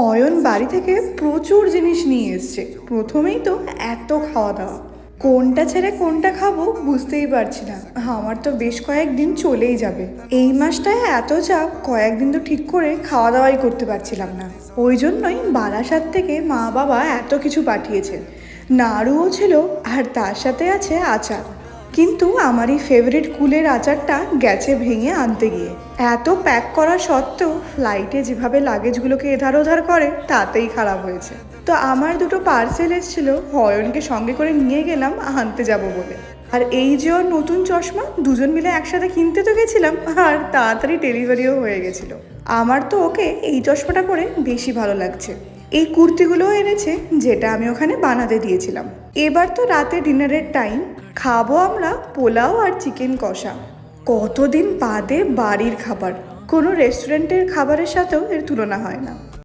অয়ন বাড়ি থেকে প্রচুর জিনিস নিয়ে এসছে। প্রথমেই তো এত খাওয়া দাওয়া, কোনটা ছেড়ে কোনটা খাবো বুঝতেই পারছি না। আমার তো বেশ কয়েকদিন চলেই যাবে। এই মাসটায় এত চাপ, কয়েকদিন তো ঠিক করে খাওয়া দাওয়াই করতে পারছিলাম না। ওই জন্যই বারাসাত থেকে মা বাবা এত কিছু পাঠিয়েছে। নাড়ুও ছিল, আর তার সাথে আছে আচার। কিন্তু আমার এই ফেভারিট কুলের আচারটা গেছে ভেঙে আনতে গিয়ে। এত প্যাক করা সত্ত্বেও ফ্লাইটে যেভাবে লাগেজগুলোকে এধার ওধার করে, তাতেই খারাপ হয়েছে। তো আমার দুটো পার্সেল এসেছিল, অয়নকে সঙ্গে করে নিয়ে গেলাম আনতে যাব বলে। আর এই যে ওর নতুন চশমা, দুজন মিলে একসাথে কিনতে তো গেছিলাম, আর তাড়াতাড়ি ডেলিভারিও হয়ে গেছিল। আমার তো ওকে এই চশমাটা পরে বেশি ভালো লাগছে। এই কুর্তিগুলোও এনেছে, যেটা আমি ওখানে বানাতে দিয়েছিলাম। এবার তো রাতে ডিনারের টাইম, খাবো আমরা পোলাও আর চিকেন কষা। কতদিন বাদে বাড়ির খাবার, কোনো রেস্টুরেন্টের খাবারের সাথেও এর তুলনা হয় না।